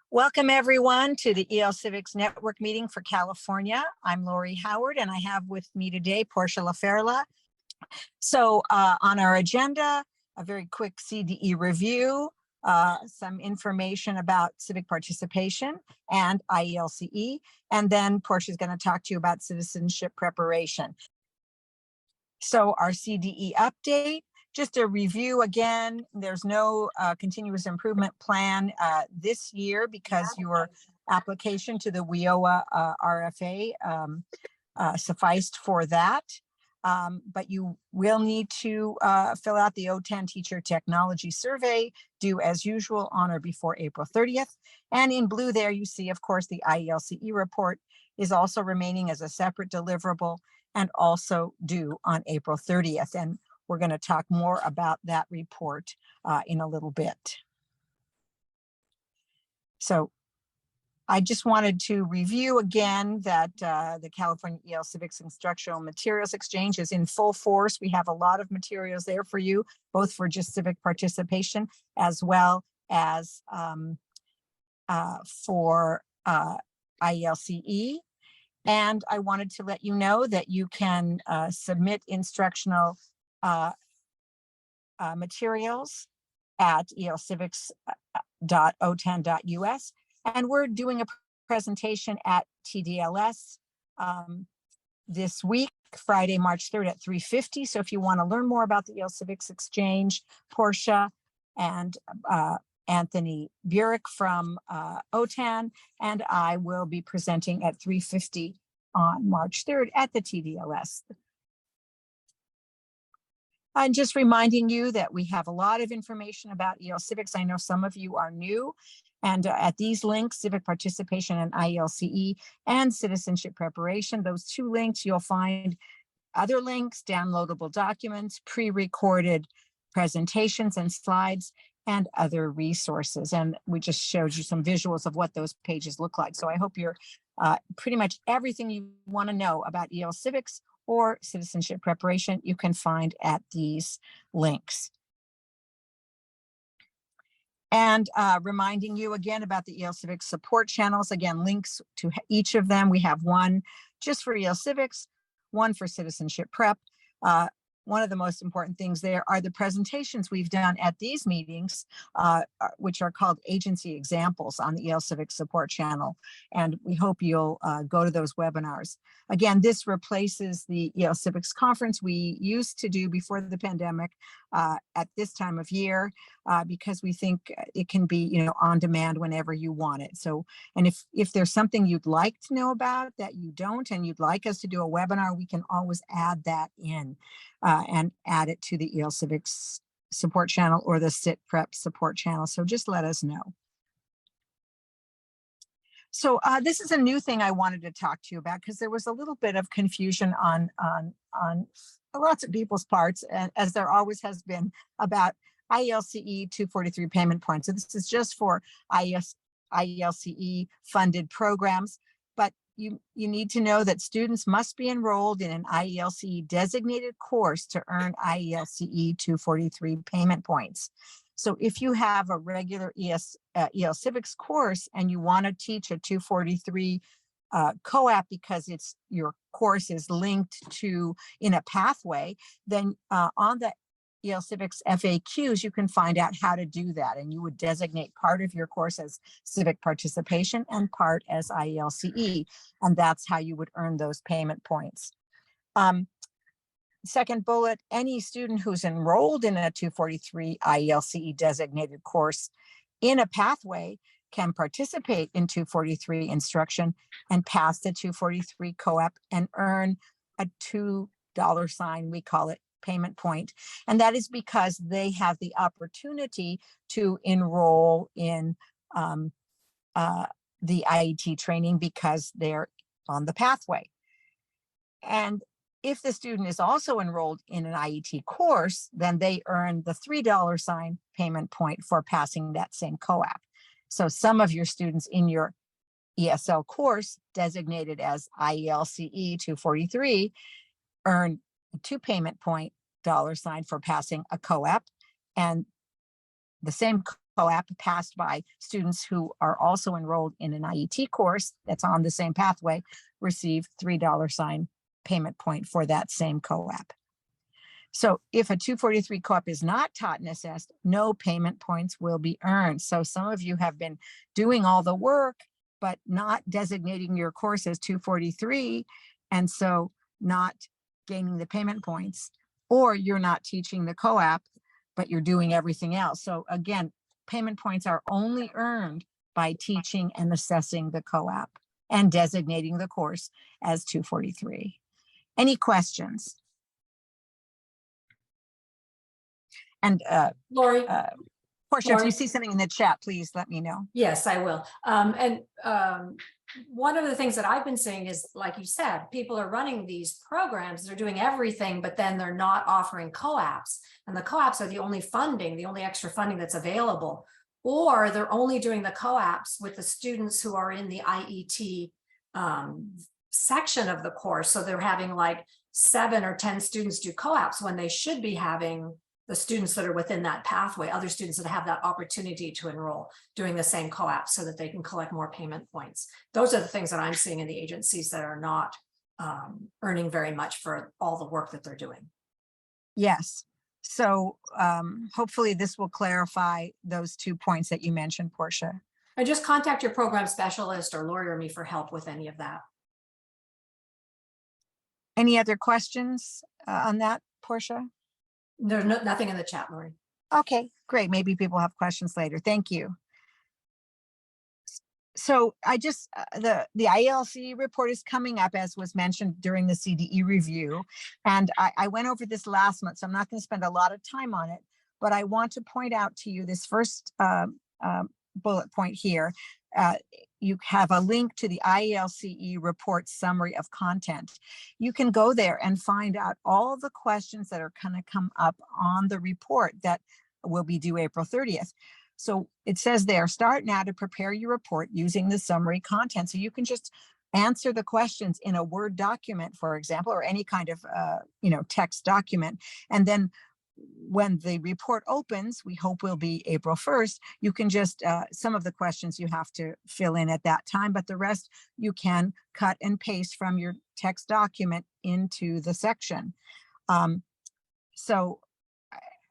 Welcome everyone to the Civics Network meeting for California. I'm Lori Howard and I have with me today Portia LaFerla. So on our agenda, a very quick CDE review, some information about civic participation and IELCE, and then Portia is going to talk to you about citizenship preparation. So our CDE update. Just a review again, there's no continuous improvement plan this year because your application to the WIOA RFA sufficed for that. But you will need to fill out the OTAN Teacher Technology Survey, due as usual on or before April 30th. And in blue there you see, of course, the IELCE report is also remaining as a separate deliverable and also due on April 30th. And we're going to talk more about that report in a little bit. So I just wanted to review again that the California EL Civics Instructional Materials Exchange is in full force. We have a lot of materials there for you, both for just civic participation as well as for IELCE. And I wanted to let you know that you can submit instructional materials at elcivics.otan.us. And we're doing a presentation at TDLS this week, Friday, March 3rd at 3:50. So if you want to learn more about the EL Civics Exchange, Portia and Anthony Burek from OTAN and I will be presenting at 3:50 on March 3rd at the TDLS. I'm just reminding you that we have a lot of information about EL Civics. I know some of you are new. And at these links, civic participation and IELCE and citizenship preparation, those two links, you'll find other links, downloadable documents, pre-recorded presentations and slides, and other resources. And we just showed you some visuals of what those pages look like. So I hope you're pretty much everything you want to know about EL Civics or citizenship preparation, you can find at these links. And reminding you again about the EL Civics support channels. Again, links to each of them. We have one just for EL Civics, one for citizenship prep. One of the most important things there are the presentations we've done at these meetings, which are called agency examples on the EL Civics support channel. And we hope you'll go to those webinars. Again, this replaces the EL Civics conference we used to do before the pandemic at this time of year, because we think it can be, on demand whenever you want it. So, and if there's something you'd like to know about that you don't, and you'd like us to do a webinar, we can always add that in. And add it to the EL Civics support channel or the Cit Prep support channel. So just let us know. So this is a new thing I wanted to talk to you about because there was a little bit of confusion on lots of people's parts, and as there always has been, about IELCE 243 payment points. So this is just for IELCE funded programs. But you need to know that students must be enrolled in an IELCE designated course to earn IELCE 243 payment points. So if you have a regular EL Civics course and you want to teach a 243 co-op because your course is linked to in a pathway, then on the EL Civics FAQs, you can find out how to do that. And you would designate part of your course as civic participation and part as IELCE. And that's how you would earn those payment points. Second bullet, any student who's enrolled in a 243 IELCE designated course in a pathway can participate in 243 instruction and pass the 243 co-op and earn a $2 sign, we call it, payment point. And that is because they have the opportunity to enroll in the IET training because they're on the pathway. And if the student is also enrolled in an IET course, then they earn the $3 sign payment point for passing that same co-op. So some of your students in your ESL course designated as IELCE 243 earn a 2 payment point $ sign for passing a co-op, and the same COAP passed by students who are also enrolled in an IET course that's on the same pathway receive $3 payment point for that same COAP. So if a 243 COAP is not taught and assessed, no payment points will be earned. So some of you have been doing all the work, but not designating your course as 243, and so not gaining the payment points, or you're not teaching the COAP, but you're doing everything else. So again, payment points are only earned by teaching and assessing the COAP and designating the course as 243. Any questions? And Lori, Portia, if you see something in the chat, please let me know. yes, I will. One of the things that I've been seeing is, like you said, people are running these programs, they're doing everything, but then they're not offering COAPs. And the COAPs are the only funding, the only extra funding that's available. Or they're only doing the COAPs with the students who are in the IET section of the course. So they're having like 7 or 10 students do COAPs when they should be having the students that are within that pathway, other students that have that opportunity to enroll, doing the same COAP so that they can collect more payment points. Those are the things that I'm seeing in the agencies that are not earning very much for all the work that they're doing. Yes. So hopefully this will clarify those 2 points that you mentioned, Portia. And just contact your program specialist or Lori or me for help with any of that. Any other questions on that, Portia? There's nothing in the chat, Lori. Okay, great. Maybe people have questions later. Thank you. So I just, the IELCE report is coming up, as was mentioned during the CDE review. And I went over this last month, so I'm not going to spend a lot of time on it, but I want to point out to you this first bullet point here. You have a link to the IELCE report summary of content. You can go there and find out all the questions that are going to come up on the report that will be due April 30th. So it says there, start now to prepare your report using the summary content. So you can just answer the questions in a Word document, for example, or any kind of text document. And then when the report opens, we hope will be April 1st, you can just, some of the questions you have to fill in at that time, but the rest you can cut and paste from your text document into the section. So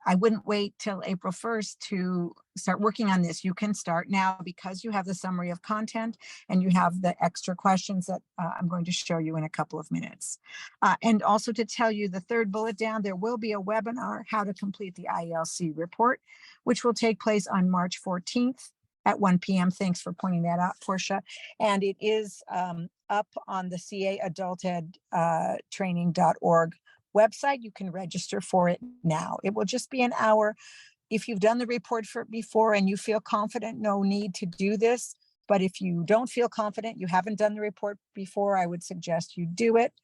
I wouldn't wait till April 1st to start working on this. You can start now because you have the summary of content and you have the extra questions that I'm going to show you in a couple of minutes. And also to tell you the third bullet down, there will be a webinar, how to complete the IELCE report, which will take place on March 14th at 1 p.m. Thanks for pointing that out, Portia. And it is up on the caadultedtraining.org website. You can register for it now. It will just be an hour. If you've done the report before and you feel confident, no need to do this. But if you don't feel confident, you haven't done the report before, I would suggest you do it.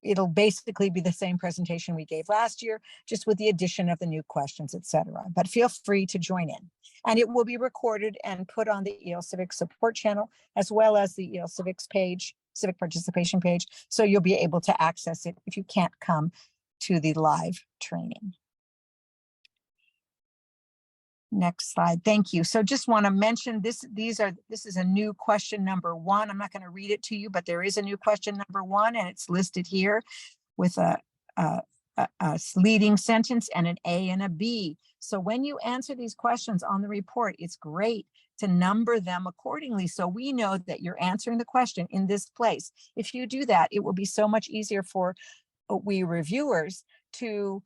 It'll basically be the same presentation we gave last year, just with the addition of the new questions, etc. But feel free to join in. And it will be recorded and put on the EL Civic support channel, as well as the EL Civics page, Civic participation page. So you'll be able to access it if you can't come to the live training. Next slide. Thank you. So just want to mention this. This is a new question number 1. I'm not going to read it to you, but there is a new question number 1, and it's listed here with a leading sentence and an A and a B. So when you answer these questions on the report, it's great to number them accordingly, so we know that you're answering the question in this place. If you do that, it will be so much easier for we reviewers to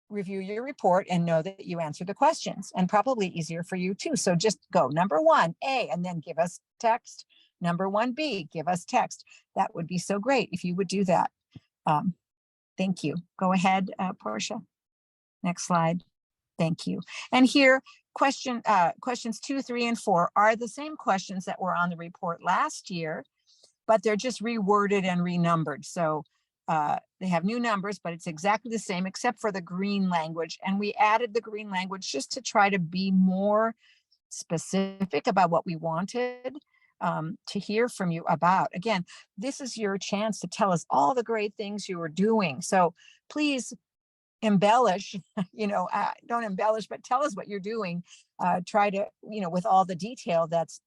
review your report and know that you answer the questions, and probably easier for you too. So just go number 1, A, and then give us text. Number 1, B, give us text. That would be so great if you would do that. Thank you. Go ahead, Portia. Next slide. Thank you. And here, questions 2, 3, and 4 are the same questions that were on the report last year, but they're just reworded and renumbered. So they have new numbers, but it's exactly the same except for the green language. And we added the green language just to try to be more specific about what we wanted to hear from you about. Again, this is your chance to tell us all the great things you are doing. So please embellish, don't embellish, but tell us what you're doing. Try to, with all the detail that's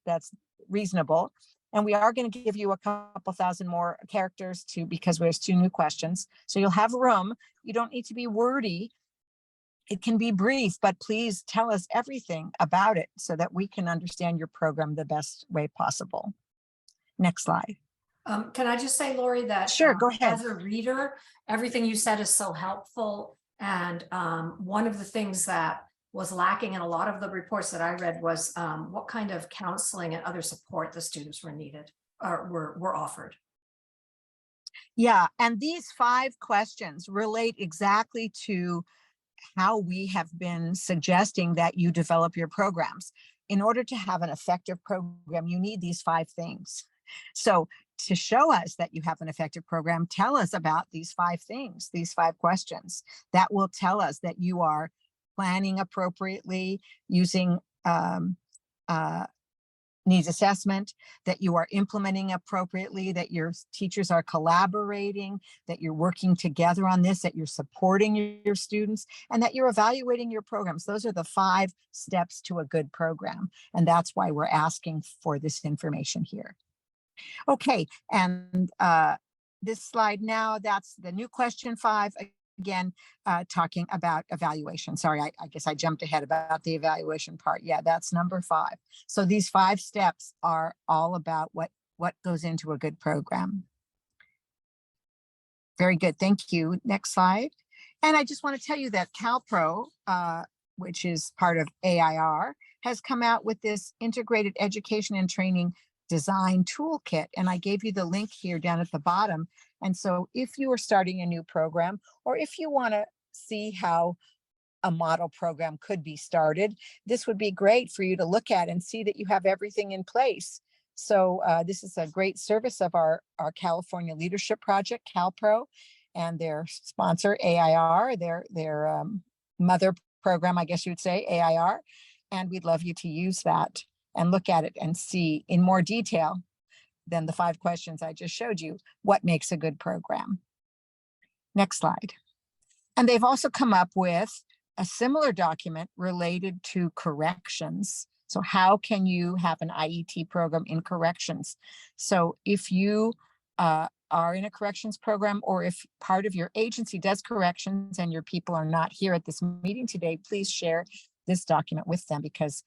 reasonable. And we are going to give you a couple thousand more characters too, because there's 2 new questions. So you'll have room. You don't need to be wordy. It can be brief, but please tell us everything about it so that we can understand your program the best way possible. Next slide. Can I just say, Lori, that Sure, go ahead. as a reader, everything you said is so helpful. And one of the things that was lacking in a lot of the reports that I read was what kind of counseling and other support the students were needed or were offered. Yeah, and these 5 questions relate exactly to how we have been suggesting that you develop your programs. In order to have an effective program, you need these 5 things. So to show us that you have an effective program, tell us about these 5 things, these 5 questions. That will tell us that you are planning appropriately, using needs assessment, that you are implementing appropriately, that your teachers are collaborating, that you're working together on this, that you're supporting your students, and that you're evaluating your programs. Those are the 5 steps to a good program. And that's why we're asking for this information here. Okay, and this slide now, that's the new question 5. Again, talking about evaluation. Sorry, I guess I jumped ahead about the evaluation part. Yeah, that's number 5. So these 5 steps are all about what goes into a good program. Very good, thank you. Next slide. And I just want to tell you that CalPro, which is part of AIR, has come out with this integrated education and training design toolkit. And I gave you the link here down at the bottom. And so if you are starting a new program, or if you want to see how a model program could be started, this would be great for you to look at and see that you have everything in place. So this is a great service of our California Leadership Project, CalPro, and their sponsor, AIR, their mother program, I guess you would say, AIR. And we'd love you to use that and look at it and see in more detail than the 5 questions I just showed you what makes a good program. Next slide. And they've also come up with a similar document related to corrections. So how can you have an IET program in corrections? So if you are in a corrections program, or if part of your agency does corrections and your people are not here at this meeting today, please share this document with them, because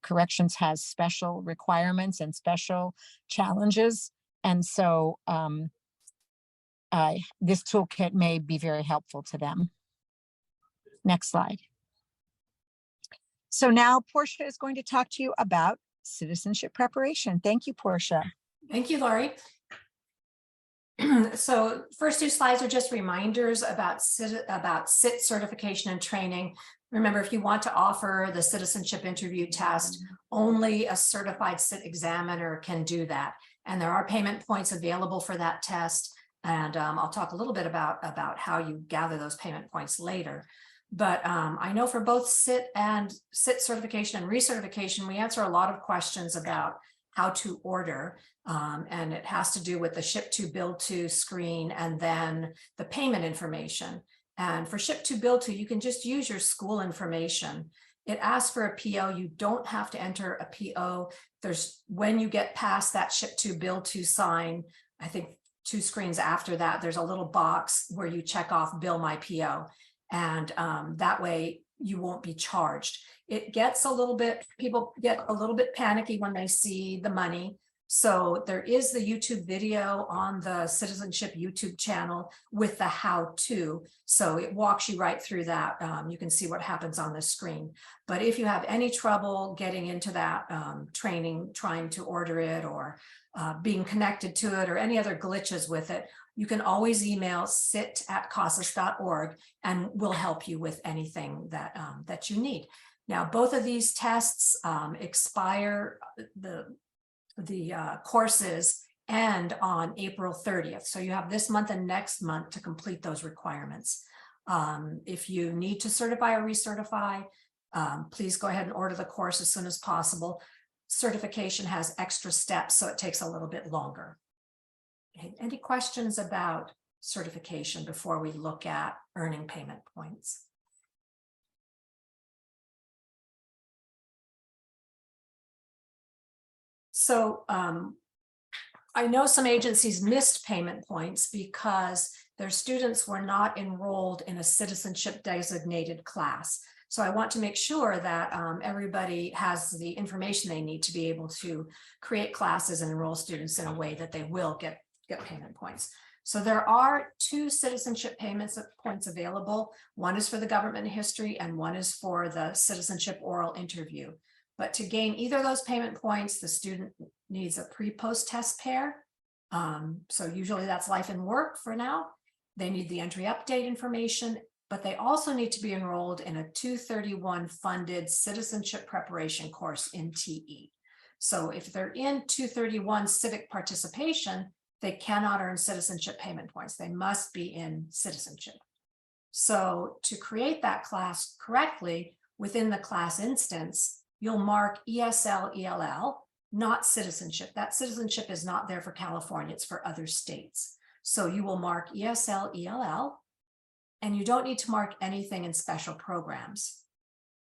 corrections has special requirements and special challenges. And so this toolkit may be very helpful to them. Next slide. So now Portia is going to talk to you about citizenship preparation. Thank you, Portia. Thank you, Lori. So first 2 slides are just reminders about CIT certification and training. Remember, if you want to offer the citizenship interview test, only a certified CIT examiner can do that. And there are payment points available for that test. And I'll talk a little bit about how you gather those payment points later. But I know for both CIT and CIT certification and recertification, we answer a lot of questions about how to order. And it has to do with the ship to, bill to screen, and then the payment information. And for ship to, bill to, you can just use your school information. It asks for a PO. You don't have to enter a PO. When you get past that ship to, bill to sign, I think 2 screens after that, there's a little box where you check off bill my PO. And that way you won't be charged. It gets a little bit, people get a little bit panicky when they see the money. So there is the YouTube video on the Citizenship YouTube channel with the how-to. So it walks you right through that. You can see what happens on the screen. But if you have any trouble getting into that training, trying to order it, or being connected to it, or any other glitches with it, you can always email sit@casas.org and we'll help you with anything that, that you need. Now, both of these tests expire, the courses end on April 30th. So you have this month and next month to complete those requirements. If you need to certify or recertify, please go ahead and order the course as soon as possible. Certification has extra steps, so it takes a little bit longer. Okay. Any questions about certification before we look at earning payment points. So I know some agencies missed payment points because their students were not enrolled in a citizenship designated class. So I want to make sure that everybody has the information they need to be able to create classes and enroll students in a way that they will get payment points. So there are 2 citizenship points available. One is for the government history and one is for the citizenship oral interview. But to gain either of those payment points, the student needs a pre-post test pair. So usually that's life and work for now. They need the entry update information, but they also need to be enrolled in a 231 funded citizenship preparation course in TE. So if they're in 231 civic participation, they cannot earn citizenship payment points. They must be in citizenship. So to create that class correctly within the class instance, you'll mark ESL, ELL, not citizenship. That citizenship is not there for California, it's for other states. So you will mark ESL, ELL, and you don't need to mark anything in special programs.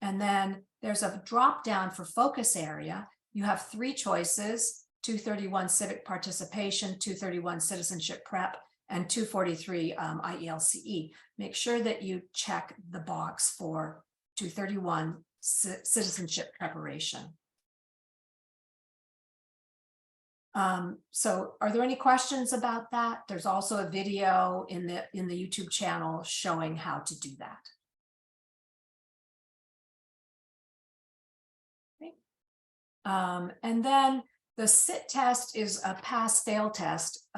And then there's a drop down for focus area. You have 3 choices: 231 civic participation, 231 citizenship prep, and 243 IELCE. Make sure that you check the box for 231 citizenship preparation. So are there any questions about that? There's also a video in the YouTube channel showing how to do that. Okay. And then the sit test is a pass-fail test.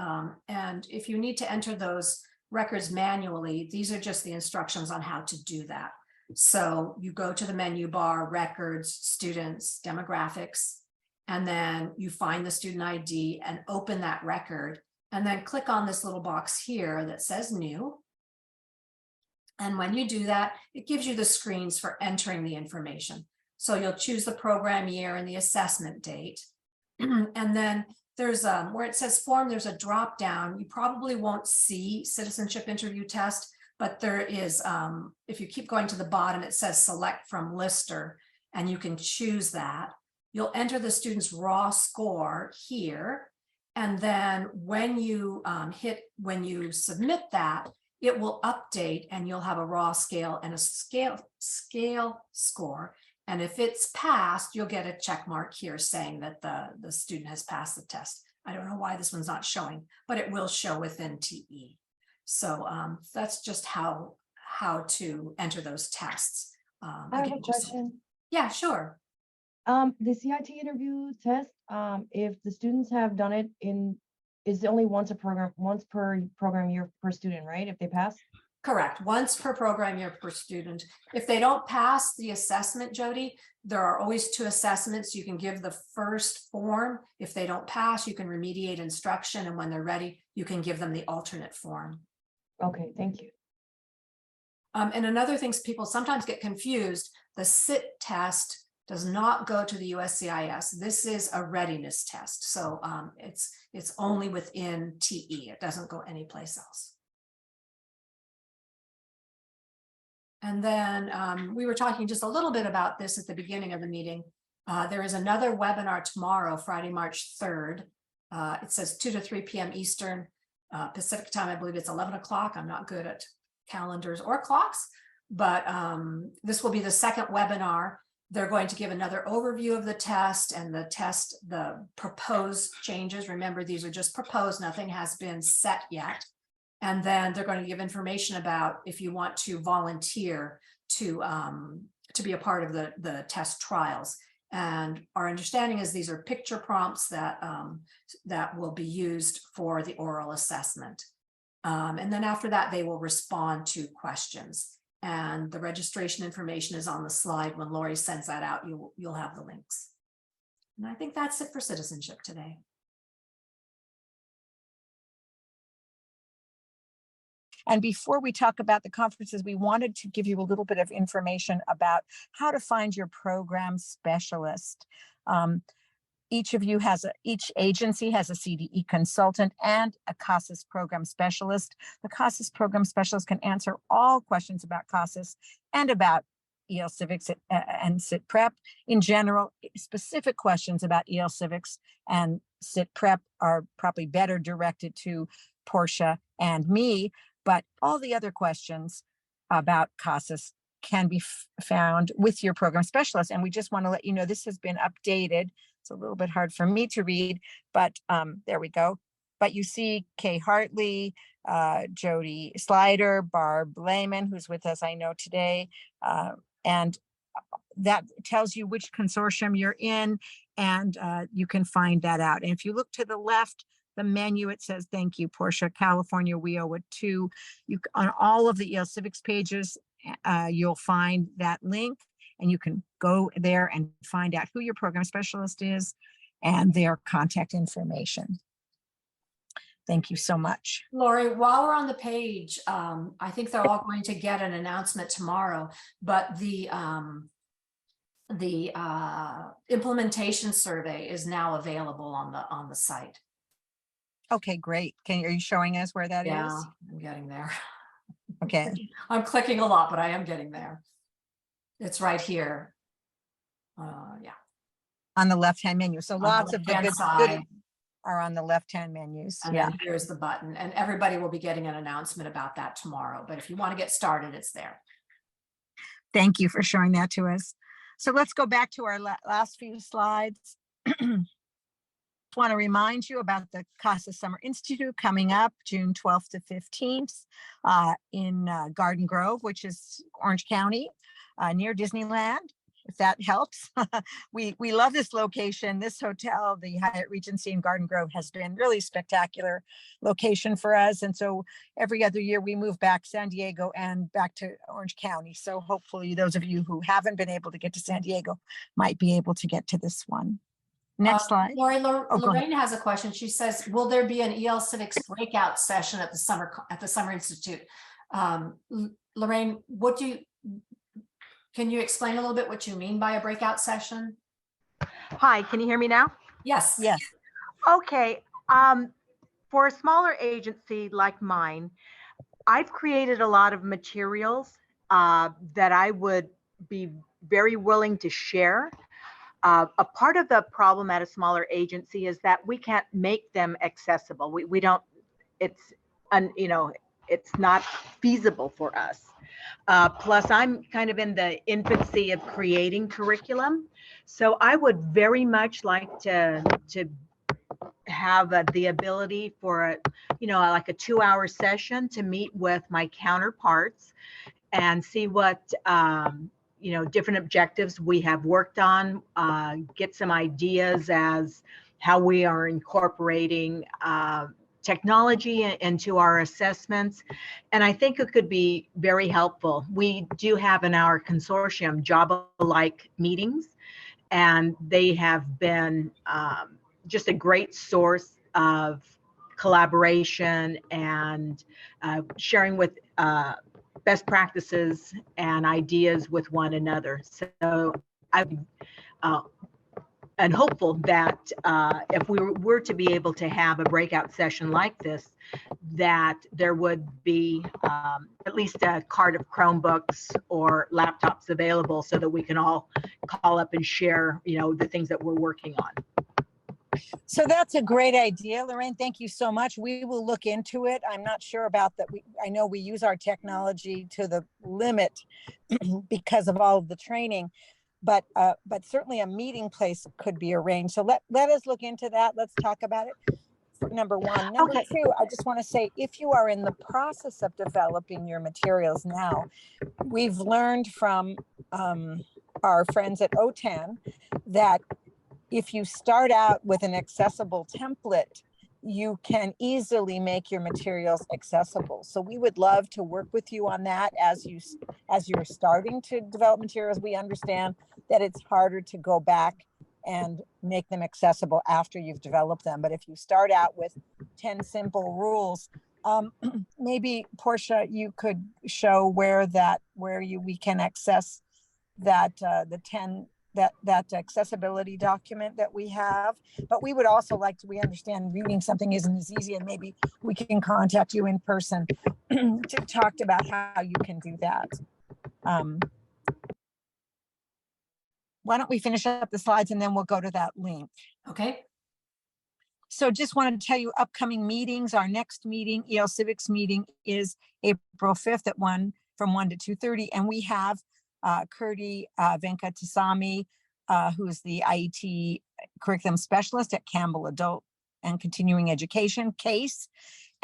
And if you need to enter those records manually, these are just the instructions on how to do that. So you go to the menu bar, records, students, demographics, and then you find the student ID and open that record, and then click on this little box here that says new. And when you do that, it gives you the screens for entering the information. So you'll choose the program year and the assessment date. And then there's where it says form, there's a drop down. You probably won't see citizenship interview test, but there is, if you keep going to the bottom, it says select from lister, and you can choose that. You'll enter the student's raw score here. And then when you when you submit that, it will update and you'll have a raw scale and a scale score. And if it's passed, you'll get a check mark here saying that the student has passed the test. I don't know why this one's not showing, but it will show within TE. So that's just how to enter those tests. I have a question. Yeah, sure. The CIT interview test, if the students have done it is only once per program year per student, right? If they pass? Correct. Once per program year per student. If they don't pass the assessment, Jody, there are always 2 assessments. You can give the first form. If they don't pass, you can remediate instruction. And when they're ready, you can give them the alternate form. Okay, thank you. And another thing, people sometimes get confused. The SIT test does not go to the USCIS. This is a readiness test. So it's only within TE. It doesn't go anyplace else. And then we were talking just a little bit about this at the beginning of the meeting. There is another webinar tomorrow, Friday, March 3rd. It says 2 to 3 p.m. Eastern Pacific time. I believe it's 11 o'clock. I'm not good at calendars or clocks, but this will be the second webinar. They're going to give another overview of the test and the proposed changes. Remember, these are just proposed, nothing has been set yet. And then they're going to give information about if you want to volunteer to be a part of the test trials. And our understanding is these are picture prompts that will be used for the oral assessment. And then after that, they will respond to questions. And the registration information is on the slide. When Lori sends that out, you'll have the links. And I think that's it for citizenship today. And before we talk about the conferences, we wanted to give you a little bit of information about how to find your program specialist. each of you each agency has a CDE consultant and a CASAS program specialist. The CASAS program specialist can answer all questions about CASAS and about EL Civics and Cit Prep. In general, specific questions about EL Civics and Cit Prep are probably better directed to Portia and me, but all the other questions about CASAS can be found with your program specialist. And we just want to let you know this has been updated. It's a little bit hard for me to read, but there we go. But you see Kay Hartley, Jody Slider, Barb Lehman, who's with us, I know today, and that tells you which consortium you're in, and you can find that out. And if you look to the left, the menu, it says, thank you, Portia, California, we owe it to you. On all of the EL Civics pages, you'll find that link, and you can go there and find out who your program specialist is and their contact information. Thank you so much. Lori, while we're on the page, I think they're all going to get an announcement tomorrow, but the implementation survey is now available on the site. Okay, great. Are you showing us where that is? Yeah, I'm getting there. Okay. I'm clicking a lot, but I am getting there. It's right here. Yeah. On the left-hand menu. So lots of the good side. Are on the left-hand menus. And Yeah. then here's the button, and everybody will be getting an announcement about that tomorrow. But if you want to get started, it's there. Thank you for showing that to us. So let's go back to our last few slides. Want to remind you about the CASA Summer Institute coming up June 12th to 15th in Garden Grove, which is Orange County, near Disneyland, if that helps. We love this location. This hotel, the Hyatt Regency in Garden Grove, has been really spectacular location for us. And so every other year we move back San Diego and back to Orange County. So hopefully those of you who haven't been able to get to San Diego might be able to get to this one. Next slide. Lori, Lorraine has a question. She says, will there be an EL Civics breakout session at the Summer Institute? Lorraine, can you explain a little bit what you mean by a breakout session? Hi, can you hear me now? Yes. Yes. Okay. For a smaller agency like mine, I've created a lot of materials that I would be very willing to share. A part of the problem at a smaller agency is that we can't make them accessible. We don't, it's not feasible for us. Plus I'm kind of in the infancy of creating curriculum. So I would very much like to have the ability for like a 2-hour session to meet with my counterparts and see what different objectives we have worked on, get some ideas as how we are incorporating technology into our assessments. And I think it could be very helpful. We do have in our consortium job-alike meetings, and they have been just a great source of collaboration and sharing with best practices and ideas with one another. So I'm hopeful that if we were to be able to have a breakout session like this, that there would be at least a cart of Chromebooks or laptops available so that we can all call up and share, the things that we're working on. So that's a great idea, Lorraine. Thank you so much. We will look into it. I'm not sure about that. I know we use our technology to the limit because of all of the training, but certainly a meeting place could be arranged. So let us look into that. Let's talk about it. Number one. Number two, I just want to say, if you are in the process of developing your materials now, we've learned from our friends at OTAN that if you start out with an accessible template, you can easily make your materials accessible. So we would love to work with you on that as you're starting to develop materials. We understand that it's harder to go back and make them accessible after you've developed them. But if you start out with 10 simple rules, maybe Portia, you could show where we can access that the 10 that accessibility document that we have. But we would also like to, we understand reading something isn't as easy, and maybe we can contact you in person to talk about how you can do that. Why don't we finish up the slides and then we'll go to that link. Okay. So just wanted to tell you upcoming meetings. Our next meeting, EL Civics meeting, is April 5th at from 1 to 2:30. And we have Kurti Venkatasamy, who is the IET curriculum specialist at Campbell Adult and Continuing Education CASE.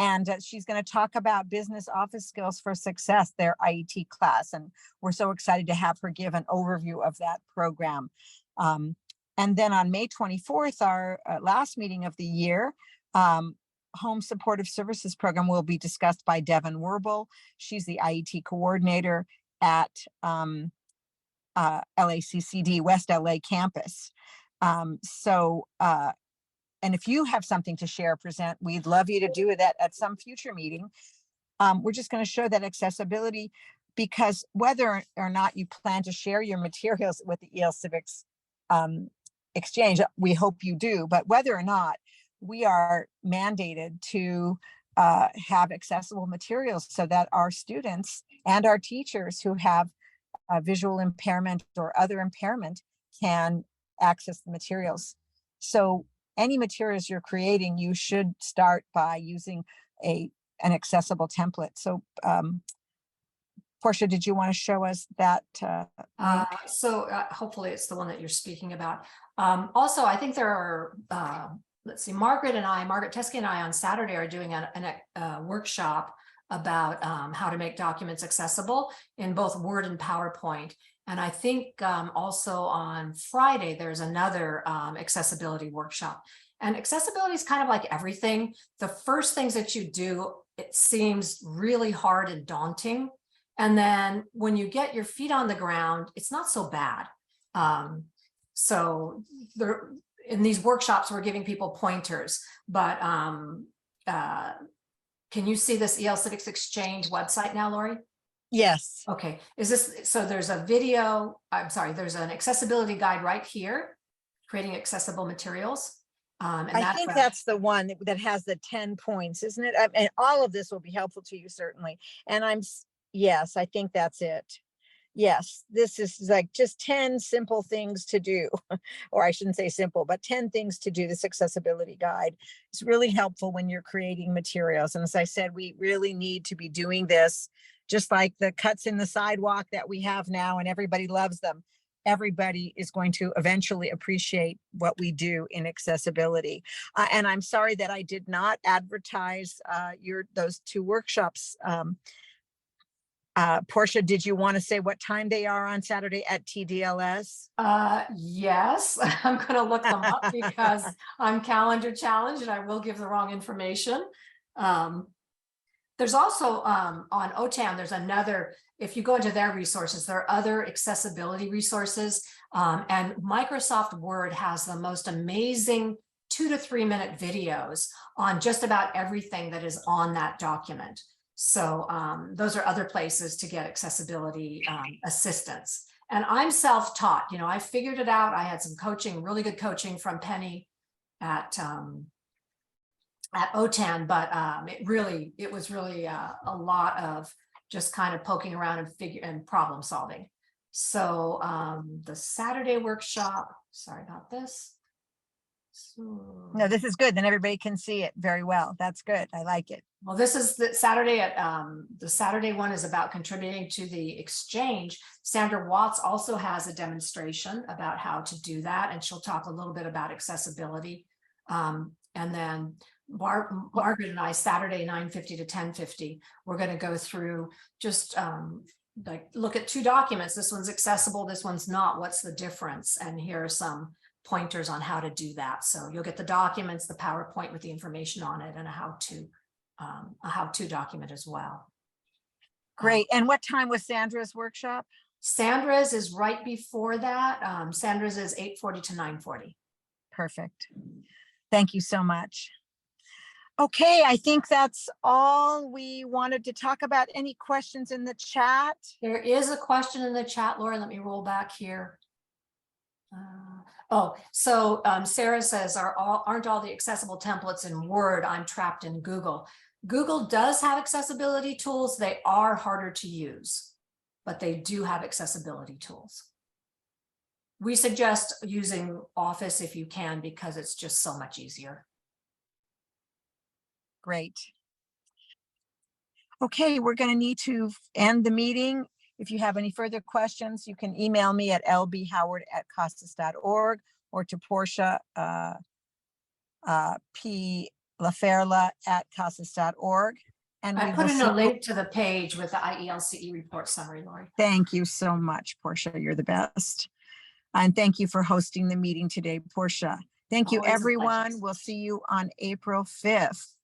And she's going to talk about business office skills for success, their IET class. And we're so excited to have her give an overview of that program. And then on May 24th, our last meeting of the year, Home Supportive Services Program will be discussed by Devin Werble. She's the IET coordinator at LACCD West LA campus. And if you have something to share, present, we'd love you to do that at some future meeting. We're just going to show that accessibility, because whether or not you plan to share your materials with the EL Civics exchange, we hope you do, but whether or not, we are mandated to have accessible materials so that our students and our teachers who have visual impairment or other impairment can access the materials. So any materials you're creating, you should start by using an accessible template. So Portia, did you want to show us that link? Hopefully it's the one that you're speaking about. Also, I think there are, let's see, Margaret Teske and I on Saturday are doing a workshop about how to make documents accessible in both Word and PowerPoint. And I think also on Friday, there's another accessibility workshop. And accessibility is kind of like everything. The first things that you do, it seems really hard and daunting. And then when you get your feet on the ground, it's not so bad. So there, in these workshops, we're giving people pointers, but can you see this EL Civics Exchange website now, Lori? Yes. Okay, so there's a video, there's an accessibility guide right here, creating accessible materials. And I think that's the one that has the 10 points, isn't it? And all of this will be helpful to you, certainly. And yes, I think that's it. Yes, this is like just 10 simple things to do, or I shouldn't say simple, but 10 things to do. This accessibility guide is really helpful when you're creating materials. And as I said, we really need to be doing this, just like the cuts in the sidewalk that we have now, and everybody loves them. Everybody is going to eventually appreciate what we do in accessibility. And I'm sorry that I did not advertise those two workshops. Portia, did you want to say what time they are on Saturday at TDLS? Yes, I'm going to look them up because I'm calendar challenged and I will give the wrong information. There's also on OTAN, there's another, if you go into their resources, there are other accessibility resources, and Microsoft Word has the most amazing 2 to 3 minute videos on just about everything that is on that document. So those are other places to get accessibility assistance. And I'm self-taught, I figured it out. I had some coaching, really good coaching from Penny at OTAN, but it was really a lot of just kind of poking around and problem solving. So the Saturday workshop, sorry about this. No, this is good. Then everybody can see it very well. That's good. I like it. Well, this is the Saturday the Saturday one is about contributing to the exchange. Sandra Watts also has a demonstration about how to do that, and she'll talk a little bit about accessibility. And then Margaret and I, Saturday 9:50 to 10:50, we're going to go through just like look at 2 documents. This one's accessible, this one's not. What's the difference? And here are some pointers on how to do that. So you'll get the documents, the PowerPoint with the information on it, and a how-to document as well. Great. And what time was Sandra's workshop? Sandra's is right before that. Sandra's is 8:40 to 9:40. Perfect. Thank you so much. Okay, I think that's all we wanted to talk about. Any questions in the chat? There is a question in the chat, Laura. Let me roll back here. Oh, so Sarah says, aren't all the accessible templates in Word? I'm trapped in Google. Google does have accessibility tools. They are harder to use, but they do have accessibility tools. We suggest using Office if you can, because it's just so much easier. Great. Okay, we're going to need to end the meeting. If you have any further questions, you can email me at lbhoward@costas.org or to Portia P. LaFerla@costas.org. And I we put will in see a you- link to the page with the IELCE report summary, Lori. Thank you so much, Portia. You're the best. And thank you for hosting the meeting today, Portia. Thank you, Always a pleasure. everyone. We'll see you on April 5th.